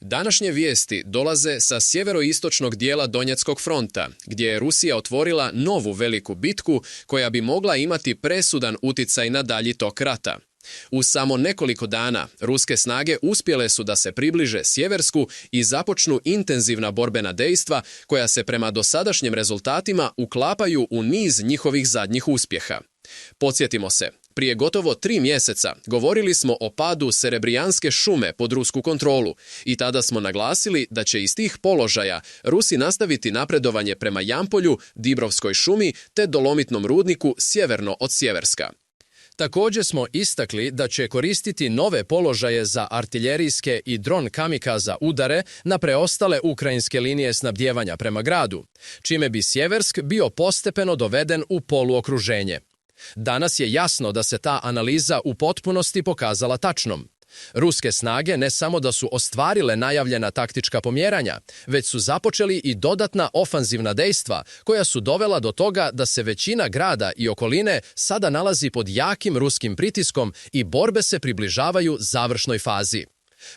Današnje vijesti dolaze sa sjeveroistočnog dijela Donjeckog fronta, gdje je Rusija otvorila novu veliku bitku koja bi mogla imati presudan uticaj na dalji tok rata. U samo nekoliko dana ruske snage uspjele su da se približe Sjeversku i započnu intenzivna borbena dejstva koja se prema dosadašnjim rezultatima uklapaju u niz njihovih zadnjih uspjeha. Podsjetimo se, prije gotovo 3 mjeseca govorili smo o padu Serebrijanske šume pod rusku kontrolu i tada smo naglasili da će iz tih položaja Rusi nastaviti napredovanje prema Jampolju, Dibrovskoj šumi te dolomitnom rudniku sjeverno od Sjeverska. Također smo istakli da će koristiti nove položaje za artiljerijske i dron kamikaza udare na preostale ukrajinske linije snabdijevanja prema gradu, čime bi Sjeversk bio postepeno doveden u poluokruženje. Danas je jasno da se ta analiza u potpunosti pokazala tačnom. Ruske snage ne samo da su ostvarile najavljena taktička pomjeranja, već su započeli i dodatna ofanzivna dejstva koja su dovela do toga da se većina grada i okoline sada nalazi pod jakim ruskim pritiskom i borbe se približavaju završnoj fazi.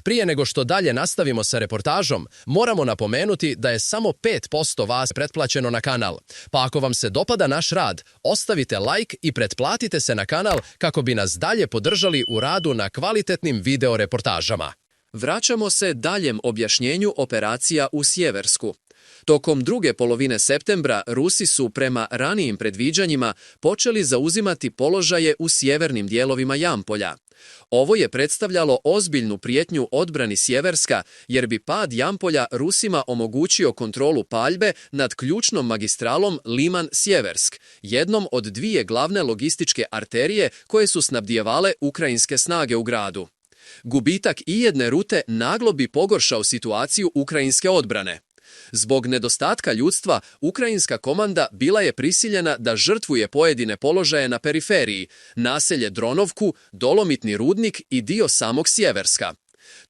Prije nego što dalje nastavimo sa reportažom, moramo napomenuti da je samo 5% vas pretplaćeno na kanal. Pa ako vam se dopada naš rad, ostavite like i pretplatite se na kanal kako bi nas dalje podržali u radu na kvalitetnim video reportažama. Vraćamo se daljem objašnjenju operacija u Sjeversku. Tokom druge polovine septembra Rusi su prema ranijim predviđanjima počeli zauzimati položaje u sjevernim dijelovima Jampolja. Ovo je predstavljalo ozbiljnu prijetnju odbrani Sjeverska jer bi pad Jampolja Rusima omogućio kontrolu paljbe nad ključnom magistralom Liman-Sjeversk, jednom od dvije glavne logističke arterije koje su snabdijevale ukrajinske snage u gradu. Gubitak ijedne rute naglo bi pogoršao situaciju ukrajinske odbrane. Zbog nedostatka ljudstva, ukrajinska komanda bila je prisiljena da žrtvuje pojedine položaje na periferiji, naselje Dronovku, dolomitni rudnik i dio samog Sjeverska.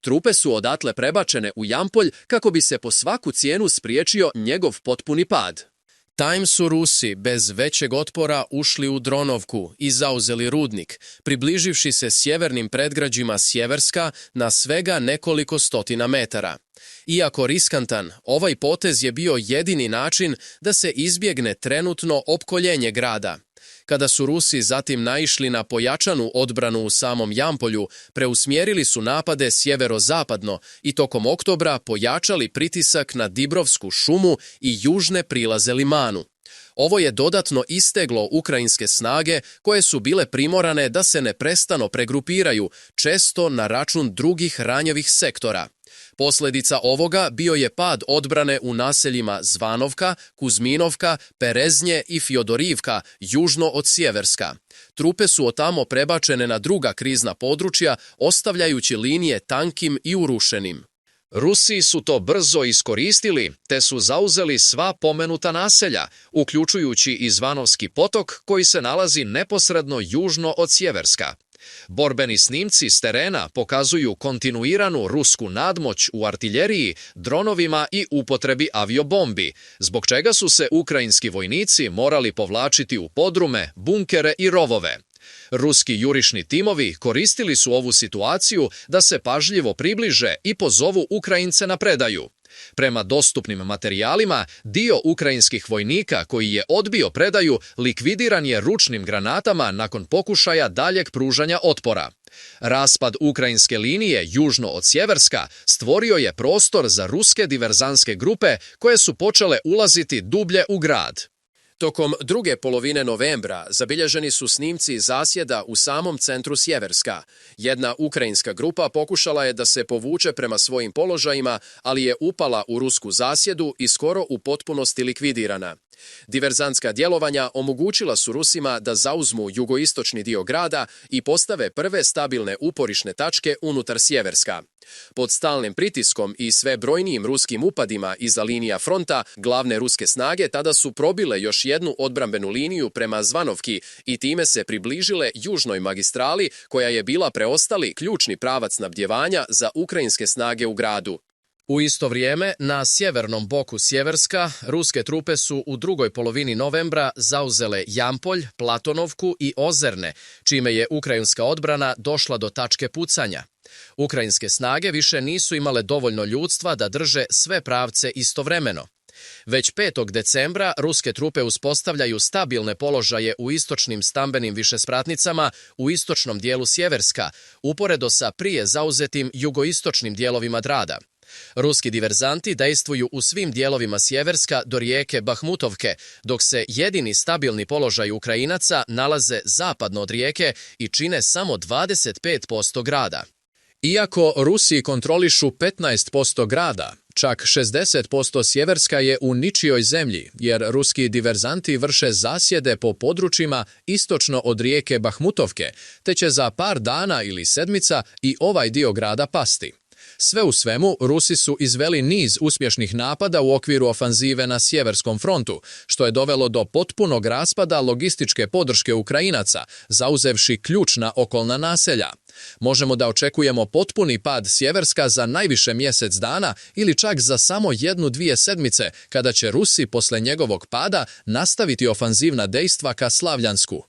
Trupe su odatle prebačene u Jampolj kako bi se po svaku cijenu spriječio njegov potpuni pad. Time su Rusi bez većeg otpora ušli u Dronovku i zauzeli rudnik, približivši se sjevernim predgrađima Sjeverska na svega nekoliko stotina metara. Iako riskantan, ovaj potez je bio jedini način da se izbjegne trenutno opkoljenje grada. Kada su Rusi zatim naišli na pojačanu odbranu u samom Jampolju, preusmjerili su napade sjeverozapadno i tokom oktobra pojačali pritisak na Dibrovsku šumu i južne prilaze Limanu. Ovo je dodatno isteglo ukrajinske snage koje su bile primorane da se neprestano pregrupiraju, često na račun drugih ranjevih sektora. Posljedica ovoga bio je pad odbrane u naseljima Zvanovka, Kuzminovka, Pereznje i Fjodorivka, južno od Sjeverska. Trupe su otamo prebačene na druga krizna područja, ostavljajući linije tankim i urušenim. Rusi su to brzo iskoristili, te su zauzeli sva pomenuta naselja, uključujući i Zvanovski potok koji se nalazi neposredno južno od Sjeverska. Borbeni snimci s terena pokazuju kontinuiranu rusku nadmoć u artiljeriji, dronovima i upotrebi aviobombi, zbog čega su se ukrajinski vojnici morali povlačiti u podrume, bunkere i rovove. Ruski jurišni timovi koristili su ovu situaciju da se pažljivo približe i pozovu Ukrajince na predaju. Prema dostupnim materijalima, dio ukrajinskih vojnika koji je odbio predaju likvidiran je ručnim granatama nakon pokušaja daljeg pružanja otpora. Raspad ukrajinske linije južno od Sjeverska stvorio je prostor za ruske diverzantske grupe koje su počele ulaziti dublje u grad. Tokom druge polovine novembra zabilježeni su snimci zasjeda u samom centru Sjeverska. Jedna ukrajinska grupa pokušala je da se povuče prema svojim položajima, ali je upala u rusku zasjedu i skoro u potpunosti likvidirana. Diverzantska djelovanja omogućila su Rusima da zauzmu jugoistočni dio grada i postave prve stabilne uporišne tačke unutar Sjeverska. Pod stalnim pritiskom i sve brojnijim ruskim upadima iza linija fronta, glavne ruske snage tada su probile još jednu odbrambenu liniju prema Zvanovki i time se približile južnoj magistrali koja je bila preostali ključni pravac snabdijevanja za ukrajinske snage u gradu. U isto vrijeme, na sjevernom boku Sjeverska, ruske trupe su u drugoj polovini novembra zauzele Jampolj, Platonovku i Ozerne, čime je ukrajinska odbrana došla do tačke pucanja. Ukrajinske snage više nisu imale dovoljno ljudstva da drže sve pravce istovremeno. Već 5. decembra ruske trupe uspostavljaju stabilne položaje u istočnim stambenim višespratnicama u istočnom dijelu Sjeverska, uporedo sa prije zauzetim jugoistočnim dijelovima Drada. Ruski diverzanti dejstvuju u svim dijelovima Sjeverska do rijeke Bahmutovke, dok se jedini stabilni položaj Ukrajinaca nalaze zapadno od rijeke i čine samo 25% grada. Iako Rusi kontrolišu 15% grada, čak 60% Sjeverska je u ničijoj zemlji, jer ruski diverzanti vrše zasjede po područjima istočno od rijeke Bahmutovke, te će za par dana ili sedmica i ovaj dio grada pasti. Sve u svemu, Rusi su izveli niz uspješnih napada u okviru ofanzive na Sjeverskom frontu, što je dovelo do potpunog raspada logističke podrške Ukrajinaca, zauzevši ključna okolna naselja. Možemo da očekujemo potpuni pad Sjeverska za najviše mjesec dana ili čak za samo 1-2 sedmice, kada će Rusi posle njegovog pada nastaviti ofanzivna dejstva ka Slavljansku.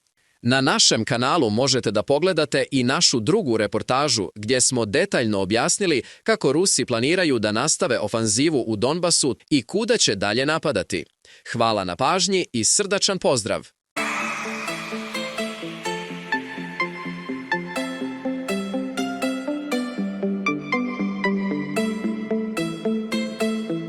Na našem kanalu možete da pogledate i našu drugu reportažu gdje smo detaljno objasnili kako Rusi planiraju da nastave ofanzivu u Donbasu i kuda će dalje napadati. Hvala na pažnji i srdačan pozdrav!